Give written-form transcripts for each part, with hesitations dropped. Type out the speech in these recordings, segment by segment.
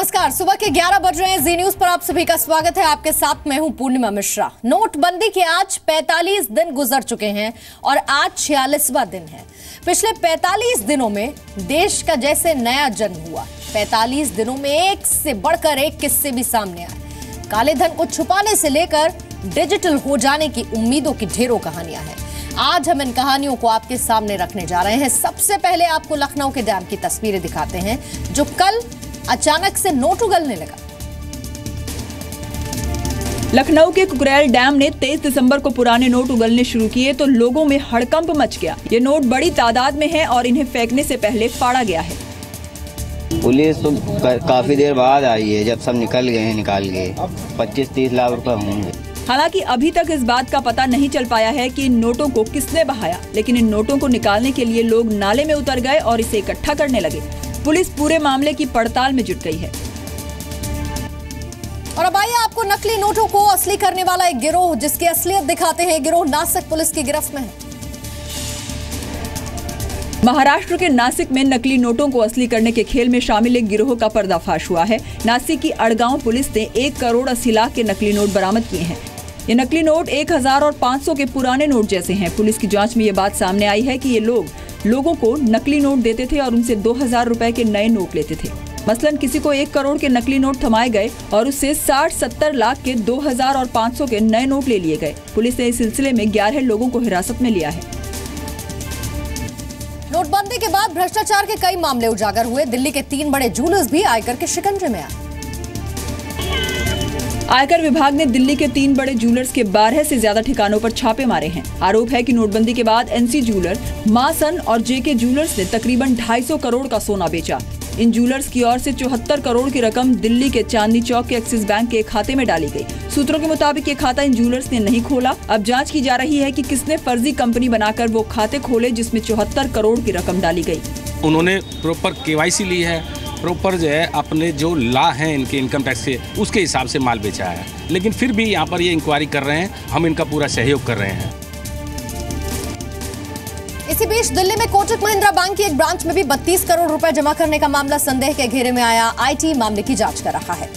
नमस्कार, सुबह के 11 बज रहे हैं। जी न्यूज पर आप सभी का स्वागत है। आपके साथ मैं हूं पूर्णिमा मिश्रा। नोटबंदी के आज 45 दिन गुजर चुके हैं और आज 46वां दिन है। पिछले 45 दिनों में देश का जैसे नया जन्म हुआ। 45 दिनों में एक से बढ़कर एक किस्से भी सामने आए। काले धन को छुपाने से लेकर डिजिटल हो जाने की उम्मीदों की ढेरों कहानियां हैं। आज हम इन कहानियों को आपके सामने रखने जा रहे हैं। सबसे पहले आपको लखनऊ के डैम की तस्वीरें दिखाते हैं, जो कल अचानक से नोट उगलने लगा। लखनऊ के कुकरेल डैम ने 23 दिसंबर को पुराने नोट उगलने शुरू किए तो लोगों में हड़कंप मच गया। ये नोट बड़ी तादाद में हैं और इन्हें फेंकने से पहले फाड़ा गया है। पुलिस तो काफी देर बाद आई है, जब सब निकल गए 25-30 लाख रुपए होंगे। हालांकि अभी तक इस बात का पता नहीं चल पाया है कि इन नोटों को किसने बहाया, लेकिन इन नोटों को निकालने के लिए लोग नाले में उतर गए और इसे इकट्ठा करने लगे। पुलिस पूरे मामले की पड़ताल में जुट गई है। और अब आइए आपको नकली नोटों को असली करने वाला एक गिरोह, जिसकी असलियत दिखाते हैं। गिरोह नासिक पुलिस की गिरफ्त में है। महाराष्ट्र के नासिक में नकली नोटों को असली करने के खेल में शामिल एक गिरोह का पर्दाफाश हुआ है। नासिक की अड़गांव पुलिस ने 1 करोड़ 80 लाख के नकली नोट बरामद किए हैं। ये नकली नोट 1000 और 500 के पुराने नोट जैसे हैं। पुलिस की जांच में ये बात सामने आई है कि ये लोगों को नकली नोट देते थे और उनसे 2000 रुपए के नए नोट लेते थे। मसलन किसी को 1 करोड़ के नकली नोट थमाए गए और उससे 60-70 लाख के 2000 और 500 के नए नोट ले लिए गए। पुलिस ने इस सिलसिले में 11 लोगों को हिरासत में लिया है। नोटबंदी के बाद भ्रष्टाचार के कई मामले उजागर हुए। दिल्ली के 3 बड़े ज्वेलर्स भी आयकर के शिकंजे में आए। आयकर विभाग ने दिल्ली के 3 बड़े ज्वेलर्स के 12 से ज्यादा ठिकानों पर छापे मारे हैं। आरोप है कि नोटबंदी के बाद एनसी ज्वेलर, मासन और जेके ज्वेलर्स ने तकरीबन 250 करोड़ का सोना बेचा। इन ज्वेलर्स की ओर से 74 करोड़ की रकम दिल्ली के चांदनी चौक के एक्सिस बैंक के खाते में डाली गई। सूत्रों के मुताबिक ये खाता इन ज्वेलर्स ने नहीं खोला। अब जांच की जा रही है कि किसने फर्जी कंपनी बनाकर वो खाते खोले जिसमें 74 करोड़ की रकम डाली गई। उन्होंने प्रॉपर केवाईसी ली है, प्रॉपर जो है अपने जो लॉ हैं इनके इनकम टैक्स के, उसके हिसाब से माल बेचा है। लेकिन फिर भी यहाँ पर ये इंक्वायरी कर रहे हैं, हम इनका पूरा सहयोग कर रहे हैं। इसी बीच दिल्ली में कोटक महिंद्रा बैंक की एक ब्रांच में भी 32 करोड़ रुपए जमा करने का मामला संदेह के घेरे में आया। आईटी मामले की जांच कर रहा है।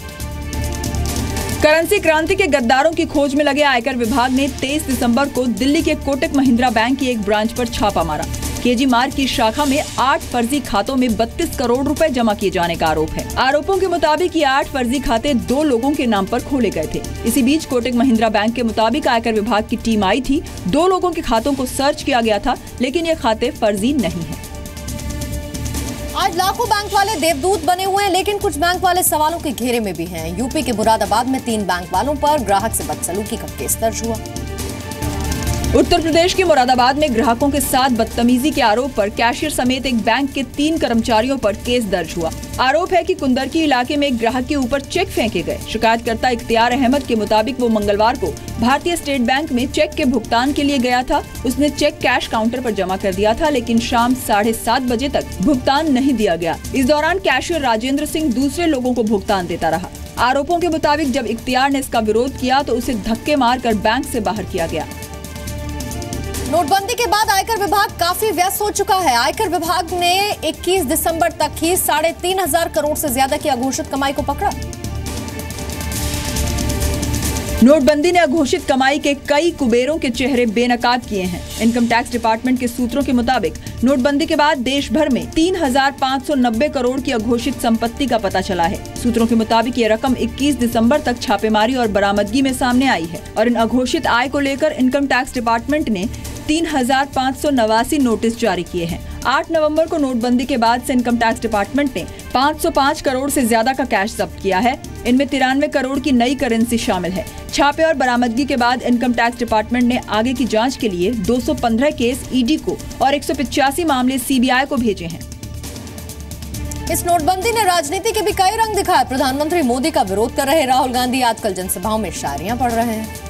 करेंसी क्रांति के गद्दारों की खोज में लगे आयकर विभाग ने 23 दिसंबर को दिल्ली के कोटक महिंद्रा बैंक की एक ब्रांच पर छापा मारा। केजी मार्ग की शाखा में 8 फर्जी खातों में 32 करोड़ रुपए जमा किए जाने का आरोप है। आरोपों के मुताबिक ये 8 फर्जी खाते 2 लोगों के नाम पर खोले गए थे। इसी बीच कोटक महिंद्रा बैंक के मुताबिक आयकर विभाग की टीम आई थी। 2 लोगों के खातों को सर्च किया गया था, लेकिन ये खाते फर्जी नहीं है। आज लाखों बैंक वाले देवदूत बने हुए हैं, लेकिन कुछ बैंक वाले सवालों के घेरे में भी हैं। यूपी के मुरादाबाद में 3 बैंक वालों पर ग्राहक से बदसलूकी का केस दर्ज हुआ। उत्तर प्रदेश के मुरादाबाद में ग्राहकों के साथ बदतमीजी के आरोप पर कैशियर समेत एक बैंक के 3 कर्मचारियों पर केस दर्ज हुआ। आरोप है कि कुंदरकी इलाके में एक ग्राहक के ऊपर चेक फेंके गए। शिकायतकर्ता इख्तियार अहमद के मुताबिक वो मंगलवार को भारतीय स्टेट बैंक में चेक के भुगतान के लिए गया था। उसने चेक कैश काउंटर पर जमा कर दिया था, लेकिन शाम 7:30 बजे तक भुगतान नहीं दिया गया। इस दौरान कैशियर राजेंद्र सिंह दूसरे लोगों को भुगतान देता रहा। आरोपों के मुताबिक जब इख्तियार ने इसका विरोध किया तो उसे धक्के मारकर बैंक से बाहर किया गया। नोटबंदी के बाद आयकर विभाग काफी व्यस्त हो चुका है। आयकर विभाग ने 21 दिसंबर तक ही 3500 करोड़ से ज्यादा की अघोषित कमाई को पकड़ा। नोटबंदी ने अघोषित कमाई के कई कुबेरों के चेहरे बेनकाब किए हैं। इनकम टैक्स डिपार्टमेंट के सूत्रों के मुताबिक नोटबंदी के बाद देश भर में 3590 करोड़ की अघोषित संपत्ति का पता चला है। सूत्रों के मुताबिक ये रकम 21 दिसंबर तक छापेमारी और बरामदगी में सामने आई है और इन अघोषित आय को लेकर इनकम टैक्स डिपार्टमेंट ने 3589 नोटिस जारी किए हैं। 8 नवंबर को नोटबंदी के बाद से इनकम टैक्स डिपार्टमेंट ने 505 करोड़ से ज्यादा का कैश जब्त किया है। इनमें 93 करोड़ की नई करेंसी शामिल है। छापे और बरामदगी के बाद इनकम टैक्स डिपार्टमेंट ने आगे की जांच के लिए 215 केस ईडी को और 185 मामले सीबीआई को भेजे हैं। इस नोटबंदी ने राजनीति के भी कई रंग दिखाए। प्रधानमंत्री मोदी का विरोध कर रहे राहुल गांधी आजकल जनसभाओं में शायरियां पढ़ रहे हैं।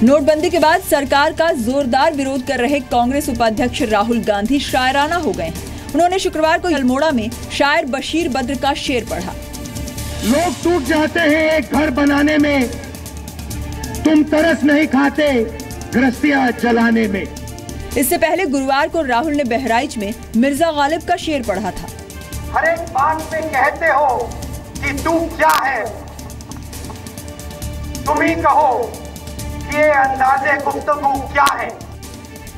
नोटबंदी के बाद सरकार का जोरदार विरोध कर रहे कांग्रेस उपाध्यक्ष राहुल गांधी शायराना हो गए हैं। उन्होंने शुक्रवार को अल्मोड़ा में शायर बशीर बद्र का शेर पढ़ा। लोग टूट जाते हैं एक घर बनाने में, तुम तरस नहीं खाते गृहस्थियां चलाने में। इससे पहले गुरुवार को राहुल ने बहराइच में मिर्जा गालिब का शेर पढ़ा था। हर एक बात में कहते हो कि तू क्या है। तुम ही कहो कि ये अंदाजे गुफ्तगू क्या है।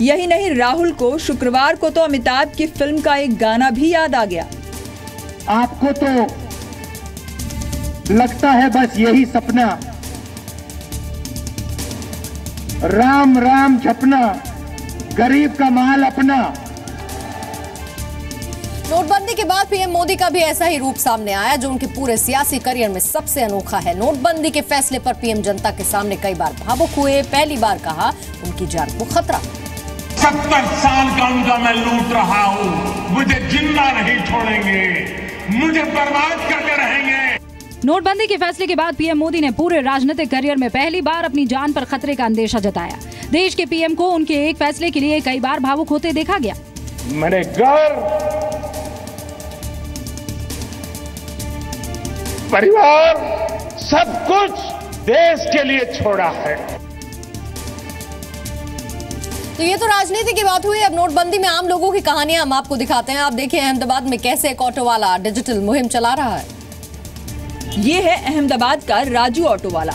यही नहीं, राहुल को शुक्रवार को तो अमिताभ की फिल्म का एक गाना भी याद आ गया। आपको तो लगता है बस यही सपना, राम राम जपना, गरीब का माल अपना। नोटबंदी के बाद पीएम मोदी का भी ऐसा ही रूप सामने आया जो उनके पूरे सियासी करियर में सबसे अनोखा है। नोटबंदी के फैसले पर पीएम जनता के सामने कई बार भावुक हुए। पहली बार कहा उनकी जान को खतरा। 70 साल का उनका मैं लूट रहा हूं, मुझे जिंदा नहीं छोड़ेंगे, मुझे बर्बाद करके रहेंगे। नोटबंदी के फैसले के बाद पीएम मोदी ने पूरे राजनीतिक करियर में पहली बार अपनी जान पर खतरे का अंदेशा जताया। देश के पीएम को उनके एक फैसले के लिए कई बार भावुक होते देखा गया। मैंने घर, परिवार, सब कुछ देश के लिए छोड़ा है। तो ये तो राजनीति की बात हुई। अब नोटबंदी में आम लोगों की कहानियां हम आपको दिखाते हैं। आप देखिए अहमदाबाद में कैसे एक ऑटो वाला डिजिटल मुहिम चला रहा है। ये है अहमदाबाद का राजू ऑटो वाला।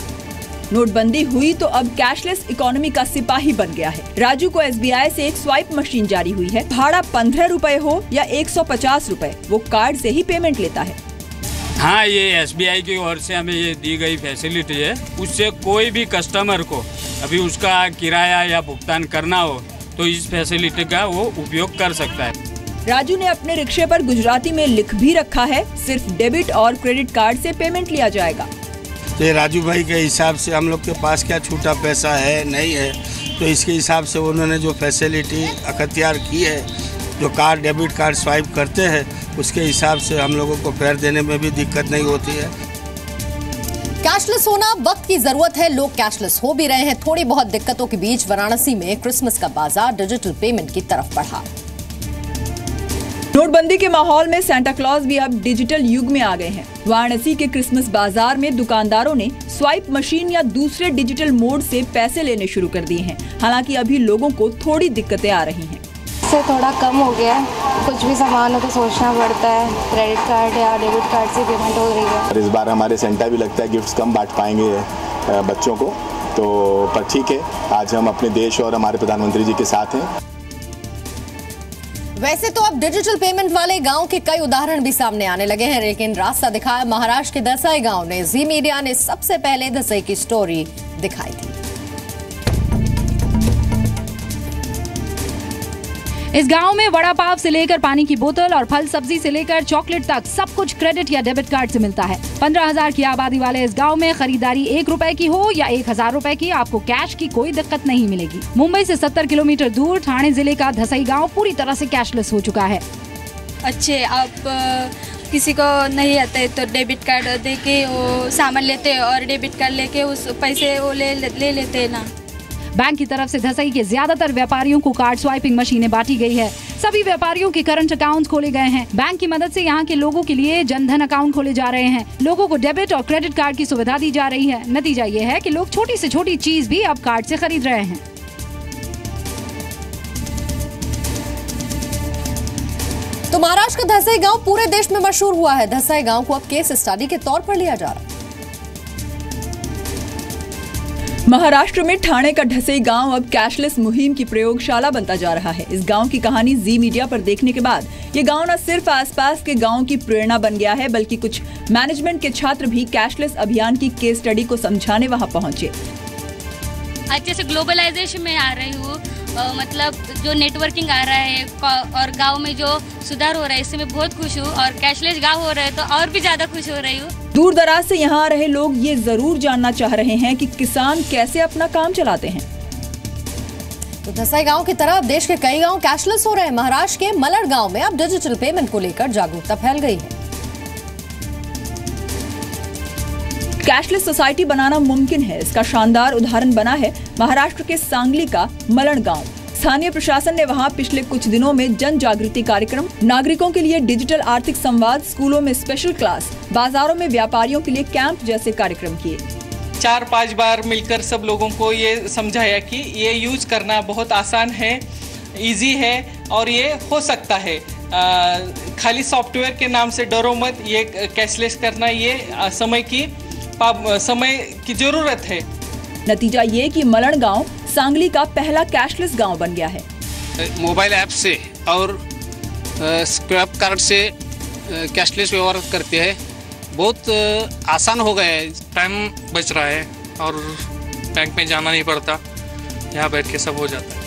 नोटबंदी हुई तो अब कैशलेस इकोनॉमी का सिपाही बन गया है। राजू को एसबीआई से एक स्वाइप मशीन जारी हुई है। भाड़ा 15 रुपए हो या 150 रुपए, वो कार्ड से ही पेमेंट लेता है। हाँ, ये एसबीआई की ओर से हमें ये दी गई फैसिलिटी है। उससे कोई भी कस्टमर को अभी उसका किराया या भुगतान करना हो तो इस फैसिलिटी का वो उपयोग कर सकता है। राजू ने अपने रिक्शे पर गुजराती में लिख भी रखा है, सिर्फ डेबिट और क्रेडिट कार्ड से पेमेंट लिया जाएगा। तो ये राजू भाई के हिसाब से हम लोग के पास क्या छूटा पैसा है नहीं है, तो इसके हिसाब से उन्होंने जो फैसिलिटी अख्तियार की है, जो कार्ड डेबिट कार्ड स्वाइप करते हैं उसके हिसाब से हम लोगों को फेयर देने में भी दिक्कत नहीं होती है। कैशलेस होना वक्त की जरूरत है। लोग कैशलेस हो भी रहे हैं। थोड़ी बहुत दिक्कतों के बीच वाराणसी में क्रिसमस का बाजार डिजिटल पेमेंट की तरफ बढ़ा। नोटबंदी के माहौल में सांता क्लॉज भी अब डिजिटल युग में आ गए हैं। वाराणसी के क्रिसमस बाजार में दुकानदारों ने स्वाइप मशीन या दूसरे डिजिटल मोड से पैसे लेने शुरू कर दिए हैं। हालांकि अभी लोगों को थोड़ी दिक्कतें आ रही हैं। से थोड़ा कम हो गया है, कुछ भी सामान हो तो सोचना पड़ता है। क्रेडिट कार्ड या डेबिट कार्ड से पेमेंट हो रही है। इस बार हमारे सेंटा भी लगता है गिफ्ट्स कम बांट पाएंगे बच्चों को, तो पर ठीक है, आज हम अपने देश और हमारे प्रधानमंत्री जी के साथ हैं। वैसे तो अब डिजिटल पेमेंट वाले गांव के कई उदाहरण भी सामने आने लगे हैं, लेकिन रास्ता दिखाया महाराष्ट्र के दसाई गांव ने। जी मीडिया ने सबसे पहले दसाई की स्टोरी दिखाई थी। इस गांव में वड़ा पाव से लेकर पानी की बोतल और फल सब्जी से लेकर चॉकलेट तक सब कुछ क्रेडिट या डेबिट कार्ड से मिलता है। 15,000 की आबादी वाले इस गांव में खरीदारी 1 रुपए की हो या 1,000 रुपए की, आपको कैश की कोई दिक्कत नहीं मिलेगी। मुंबई से 70 किलोमीटर दूर ठाणे जिले का धसई गांव पूरी तरह से कैशलेस हो चुका है। अच्छे, आप किसी को नहीं आता है तो डेबिट कार्ड दे के वो सामान लेते हैं और डेबिट कार्ड लेके उस पैसे वो ले लेते हैं ना। बैंक की तरफ से धसई के ज्यादातर व्यापारियों को कार्ड स्वाइपिंग मशीनें बांटी गई है। सभी व्यापारियों के करंट अकाउंट्स खोले गए हैं। बैंक की मदद से यहाँ के लोगों के लिए जनधन अकाउंट खोले जा रहे हैं। लोगों को डेबिट और क्रेडिट कार्ड की सुविधा दी जा रही है। नतीजा ये है कि लोग छोटी से छोटी चीज भी अब कार्ड से खरीद रहे हैं। तो महाराष्ट्र का धसई गांव पूरे देश में मशहूर हुआ है। धसई गांव को अब केस स्टडी के तौर पर लिया जा रहा है। महाराष्ट्र में ठाणे का ढसई गांव अब कैशलेस मुहिम की प्रयोगशाला बनता जा रहा है। इस गांव की कहानी जी मीडिया पर देखने के बाद ये गांव न सिर्फ आसपास के गांव की प्रेरणा बन गया है, बल्कि कुछ मैनेजमेंट के छात्र भी कैशलेस अभियान की केस स्टडी को समझाने वहां पहुंचे। अच्छे से ग्लोबलाइजेशन में आ रही हूँ, मतलब जो नेटवर्किंग आ रहा है और गांव में जो सुधार हो रहा है, इससे मैं बहुत खुश हूँ। और कैशलेस गांव हो रहा है तो और भी ज्यादा खुश हो रही हूँ। दूर दराज से यहाँ आ रहे लोग ये जरूर जानना चाह रहे हैं कि किसान कैसे अपना काम चलाते हैं। तो धसई गांव की तरह अब देश के कई गांव कैशलेस हो रहे हैं। महाराष्ट्र के मलड़ गांव में अब डिजिटल पेमेंट को लेकर जागरूकता फैल गई है। कैशलेस सोसाइटी बनाना मुमकिन है, इसका शानदार उदाहरण बना है महाराष्ट्र के सांगली का मलड़ गांव। स्थानीय प्रशासन ने वहां पिछले कुछ दिनों में जन जागृति कार्यक्रम, नागरिकों के लिए डिजिटल आर्थिक संवाद, स्कूलों में स्पेशल क्लास, बाजारों में व्यापारियों के लिए कैंप जैसे कार्यक्रम किए। 4-5 बार मिलकर सब लोगों को ये समझाया कि ये यूज करना बहुत आसान है, इजी है और ये हो सकता है। खाली सॉफ्टवेयर के नाम से डरो मत, ये कैशलेस करना ये समय की ज़रूरत है। नतीजा ये कि मलण गांव सांगली का पहला कैशलेस गांव बन गया है। मोबाइल ऐप से और स्क्रैप कार्ड से कैशलेस व्यवहार करते हैं, बहुत आसान हो गया है। टाइम बच रहा है और बैंक में जाना नहीं पड़ता, यहाँ बैठ के सब हो जाता है।